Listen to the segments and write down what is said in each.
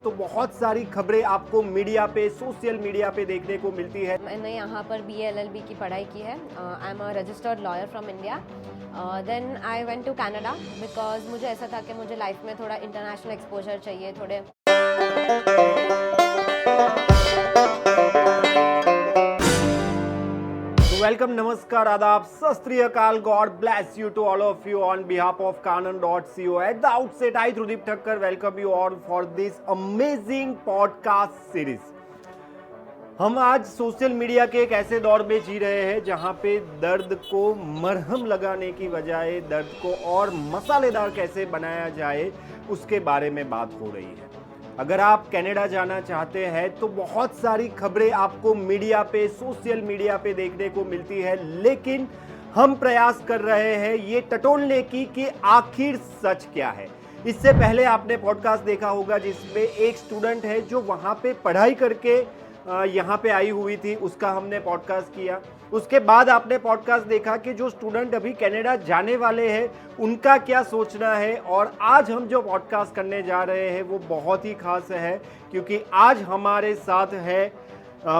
तो बहुत सारी खबरें आपको मीडिया पे, सोशल मीडिया पे देखने को मिलती है। मैंने यहाँ पर BA LLB की पढ़ाई की है। I am a registered lawyer from India. Then I went to Canada because मुझे ऐसा था कि मुझे लाइफ में थोड़ा इंटरनेशनल एक्सपोजर चाहिए, थोड़े वेलकम, नमस्कार, आदाब, Sat Shri Akal, God bless you to all of you on behalf of Kanan.co. At the outset, I Trudip Thakkar welcome you all for this amazing podcast series. हम आज सोशल मीडिया के एक ऐसे दौर में जी रहे हैं जहां पे दर्द को मरहम लगाने की बजाय दर्द को और मसालेदार कैसे बनाया जाए उसके बारे में बात हो रही है। अगर आप कनाडा जाना चाहते हैं तो बहुत सारी खबरें आपको मीडिया पे, सोशल मीडिया पे देखने को मिलती है, लेकिन हम प्रयास कर रहे हैं ये टटोलने की कि आखिर सच क्या है। इससे पहले आपने पॉडकास्ट देखा होगा जिसमें एक स्टूडेंट है जो वहाँ पे पढ़ाई करके यहाँ पे आई हुई थी, उसका हमने पॉडकास्ट किया। उसके बाद आपने पॉडकास्ट देखा कि जो स्टूडेंट अभी कनाडा जाने वाले हैं उनका क्या सोचना है। और आज हम जो पॉडकास्ट करने जा रहे हैं वो बहुत ही खास है क्योंकि आज हमारे साथ है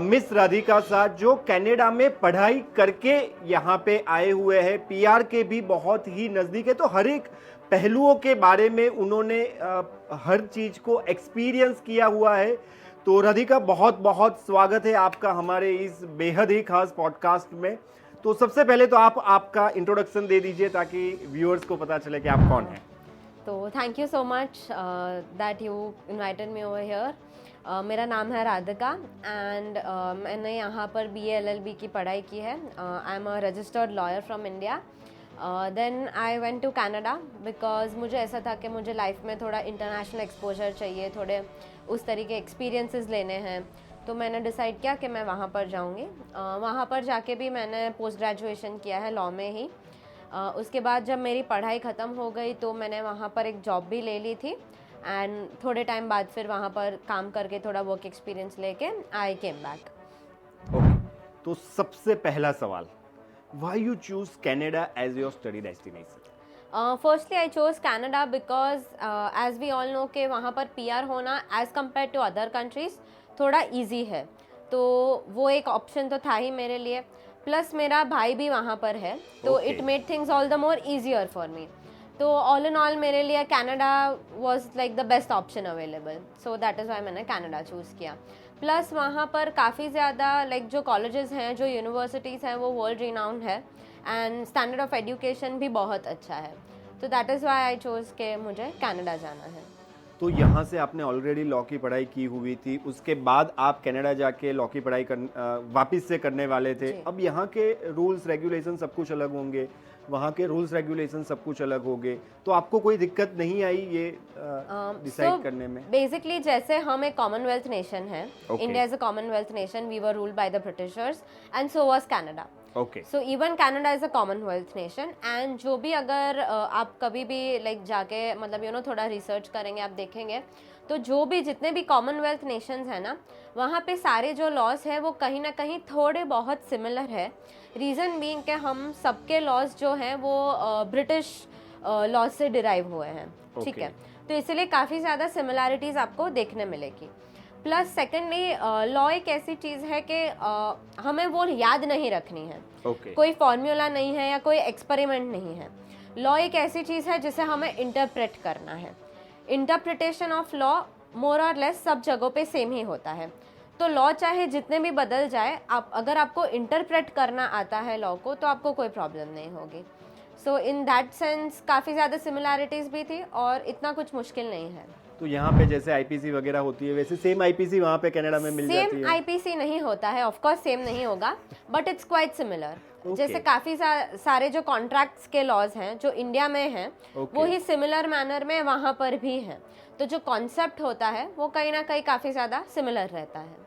मिस राधिका साहब जो कनाडा में पढ़ाई करके यहाँ पे आए हुए हैं। PR के भी बहुत ही नज़दीक है, तो हर एक पहलुओं के बारे में उन्होंने हर चीज़ को एक्सपीरियंस किया हुआ है। तो राधिका, बहुत बहुत स्वागत है आपका हमारे इस बेहद ही खास पॉडकास्ट में। तो सबसे पहले तो आप आपका इंट्रोडक्शन दे दीजिए ताकि व्यूअर्स को पता चले कि आप कौन हैं। तो thank you so much that you invited me over here. मेरा नाम है राधिका एंड मैंने यहाँ पर BA LLB की पढ़ाई की है। I am a registered lawyer from India. Then I went to Canada because मुझे ऐसा था कि मुझे लाइफ में थोड़ा इंटरनेशनल एक्सपोजर चाहिए, थोड़े उस तरीके एक्सपीरियंसेस लेने हैं। तो मैंने डिसाइड किया कि मैं वहाँ पर जाऊँगी। वहाँ पर जाके भी मैंने पोस्ट ग्रेजुएशन किया है लॉ में ही। उसके बाद जब मेरी पढ़ाई ख़त्म हो गई तो मैंने वहाँ पर एक जॉब भी ले ली थी एंड थोड़े टाइम बाद फिर वहाँ पर काम करके थोड़ा वर्क एक्सपीरियंस लेके आई केम बैक। ओके, तो सबसे पहला सवाल, why you choose Canada as your study destination? Firstly I chose Canada because as we all know कि वहाँ पर PR होना as compare to other countries थोड़ा इजी है, तो वो एक ऑप्शन तो था ही मेरे लिए। प्लस मेरा भाई भी वहाँ पर है, तो it made things all the more easier for me. तो ऑल इन ऑल मेरे लिए Canada was like the best option available, so that is why मैंने कनाडा चूज़ किया। प्लस वहाँ पर काफ़ी ज़्यादा लाइक जो कॉलेजेस हैं, जो यूनिवर्सिटीज़ हैं, वो वर्ल्ड रिनाउंड है एंड स्टैंडर्ड ऑफ एजुकेशन भी बहुत अच्छा है। तो that is why I chose के मुझे कनाडा जाना है। तो यहाँ से आपने ऑलरेडी लॉ की पढ़ाई की हुई थी, उसके बाद आप कनाडा जाके लॉ की पढ़ाई वापस से करने वाले थे। अब यहाँ के रूल्स रेगुलेशन सब कुछ अलग होंगे, वहाँ के रूल्स रेगुलेशन सब कुछ अलग होंगे, तो आपको कोई दिक्कत नहीं आई ये डिसाइड करने में? बेसिकली जैसे हम एक कॉमनवेल्थ नेशन है, India is a Commonwealth nation, we were ruled by the Britishers and so was Canada. Okay, so even Canada is a Commonwealth nation and जो भी अगर आप कभी भी लाइक जाके मतलब थोड़ा रिसर्च करेंगे, आप देखेंगे तो जो भी जितने भी कॉमनवेल्थ नेशंस हैं ना, वहाँ पे सारे जो लॉज है वो कहीं ना कहीं थोड़े बहुत सिमिलर है। रीज़न बीइंग कि हम सबके लॉज जो हैं वो ब्रिटिश लॉज से डिराइव हुए हैं, ठीक है। तो इसलिए काफ़ी ज़्यादा सिमिलैरिटीज़ आपको देखने मिलेगी। प्लस सेकेंडली लॉ एक ऐसी चीज़ है कि हमें वो याद नहीं रखनी है, कोई फॉर्मूला नहीं है या कोई एक्सपेरिमेंट नहीं है। लॉ एक ऐसी चीज़ है जिसे हमें इंटरप्रेट करना है। इंटरप्रिटेशन ऑफ लॉ मोर और लेस सब जगहों पे सेम ही होता है। तो लॉ चाहे जितने भी बदल जाए, आप अगर आपको इंटरप्रेट करना आता है लॉ को, तो आपको कोई प्रॉब्लम नहीं होगी। सो इन दैट सेंस काफ़ी ज़्यादा सिमिलैरिटीज़ भी थी और इतना कुछ मुश्किल नहीं है। तो यहाँ पे जैसे IPC वगैरह होती है वैसे सेम IPC वहाँ पे कनाडा में मिल जाती है? सेम IPC नहीं होता है, ऑफ कोर्स सेम नहीं होगा, बट इट्स क्वाइट सिमिलर। जैसे काफ़ी सारे जो कॉन्ट्रैक्ट्स के लॉज हैं जो इंडिया में हैं, वो ही सिमिलर मैनर में वहाँ पर भी हैं। तो जो कॉन्सेप्ट होता है वो कहीं ना कहीं काफ़ी ज़्यादा सिमिलर रहता है।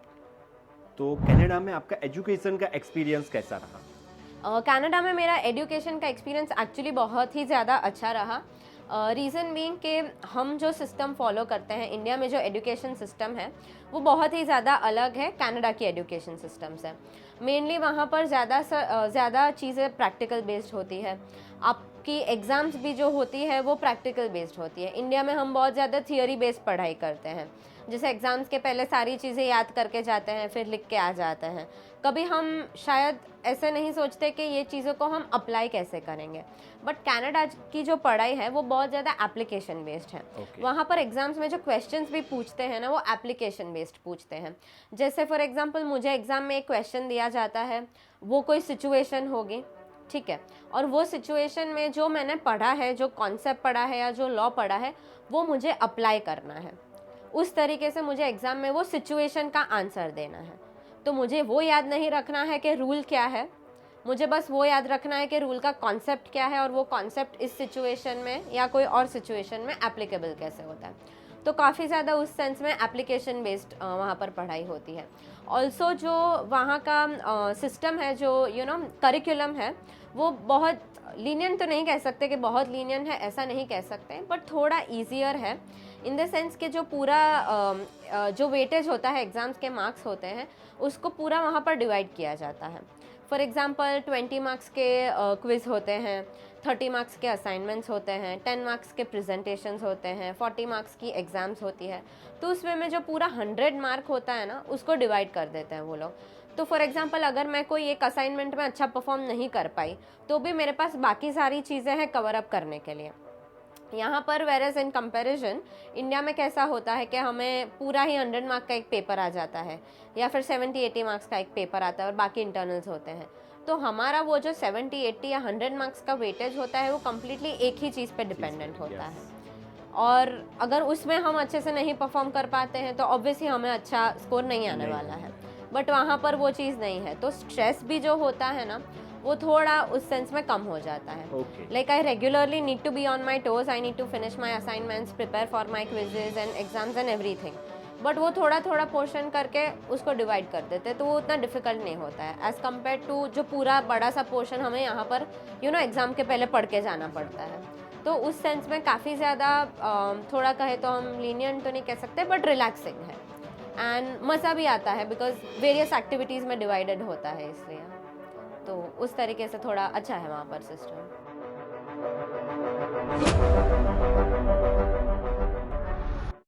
तो कनाडा में आपका एजुकेशन का एक्सपीरियंस कैसा रहा? कनाडा में मेरा एजुकेशन का एक्सपीरियंस एक्चुअली बहुत ही ज़्यादा अच्छा रहा। रीज़न बीइंग कि हम जो सिस्टम फॉलो करते हैं, इंडिया में जो एजुकेशन सिस्टम है वो बहुत ही ज़्यादा अलग है कनाडा की एजुकेशन सिस्टम से। मेनली वहाँ पर ज़्यादा चीज़ें प्रैक्टिकल बेस्ड होती है। आप कि एग्ज़ाम्स भी जो होती है वो प्रैक्टिकल बेस्ड होती है। इंडिया में हम बहुत ज़्यादा थियोरी बेस्ड पढ़ाई करते हैं, जैसे एग्ज़ाम्स के पहले सारी चीज़ें याद करके जाते हैं, फिर लिख के आ जाते हैं। कभी हम शायद ऐसे नहीं सोचते कि ये चीज़ों को हम अप्लाई कैसे करेंगे। बट कनाडा की जो पढ़ाई है वो बहुत ज़्यादा एप्लीकेशन बेस्ड है। वहाँ पर एग्ज़ाम्स में जो क्वेश्चंस भी पूछते हैं ना, वो एप्लीकेशन बेस्ड पूछते हैं। जैसे फॉर एग्जांपल मुझे एग्ज़ाम में एक क्वेश्चन दिया जाता है, वो कोई सिचुएशन होगी, ठीक है, और वो सिचुएशन में जो मैंने पढ़ा है, जो कॉन्सेप्ट पढ़ा है या जो लॉ पढ़ा है, वो मुझे अप्लाई करना है। उस तरीके से मुझे एग्ज़ाम में वो सिचुएशन का आंसर देना है। तो मुझे वो याद नहीं रखना है कि रूल क्या है, मुझे बस वो याद रखना है कि रूल का कॉन्सेप्ट क्या है और वो कॉन्सेप्ट इस सिचुएशन में या कोई और सिचुएशन में एप्लीकेबल कैसे होता है। तो काफ़ी ज़्यादा उस सेंस में एप्लीकेशन बेस्ड वहाँ पर पढ़ाई होती है। ऑल्सो जो वहाँ का सिस्टम है, जो करिकुलम है, वो बहुत लीनियंट तो नहीं कह सकते कि बहुत लीनियंट है, ऐसा नहीं कह सकते, बट थोड़ा ईजियर है इन द सेंस कि जो पूरा जो वेटेज होता है, एग्ज़ाम्स के मार्क्स होते हैं, उसको पूरा वहाँ पर डिवाइड किया जाता है। फॉर एग्ज़ाम्पल 20 मार्क्स के क्विज़ होते हैं, 30 मार्क्स के असाइनमेंट्स होते हैं, 10 मार्क्स के प्रेजेंटेशंस होते हैं, 40 मार्क्स की एग्ज़ाम्स होती है। तो उसमें में जो पूरा 100 मार्क होता है ना, उसको डिवाइड कर देते हैं वो लोग। तो फॉर एग्ज़ाम्पल अगर मैं कोई एक असाइनमेंट में अच्छा परफॉर्म नहीं कर पाई, तो भी मेरे पास बाकी सारी चीज़ें हैं कवर अप करने के लिए। यहाँ पर वेरेज इन कंपैरिजन इंडिया में कैसा होता है कि हमें पूरा ही 100 मार्क का एक पेपर आ जाता है, या फिर 70-80 मार्क्स का एक पेपर आता है और बाकी इंटरनल्स होते हैं। तो हमारा वो जो 70-80 या 100 मार्क्स का वेटेज होता है, वो कम्प्लीटली एक ही चीज़ पे डिपेंडेंट होता है। और अगर उसमें हम अच्छे से नहीं परफॉर्म कर पाते हैं तो ऑब्वियसली हमें अच्छा स्कोर नहीं आने वाला है। बट वहाँ पर वो चीज़ नहीं है, तो स्ट्रेस भी जो होता है ना, वो थोड़ा उस सेंस में कम हो जाता है। Like I regularly need to be on my toes, I need to finish my assignments, prepare for my quizzes and exams and everything. But वो थोड़ा थोड़ा पोर्शन करके उसको डिवाइड कर देते हैं, तो वो उतना डिफिकल्ट नहीं होता है एज़ कम्पेयर टू जो पूरा बड़ा सा पोर्शन हमें यहाँ पर एग्ज़ाम के पहले पढ़ के जाना पड़ता है। तो उस सेंस में काफ़ी ज़्यादा थोड़ा कहे तो हम लीनियंट तो नहीं कह सकते, बट रिलैक्सिंग है एंड मज़ा भी आता है बिकॉज वेरियस एक्टिविटीज़ में डिवाइडेड होता है, इसलिए तो उस तरीके से थोड़ा अच्छा है वहाँ पर सिस्टम।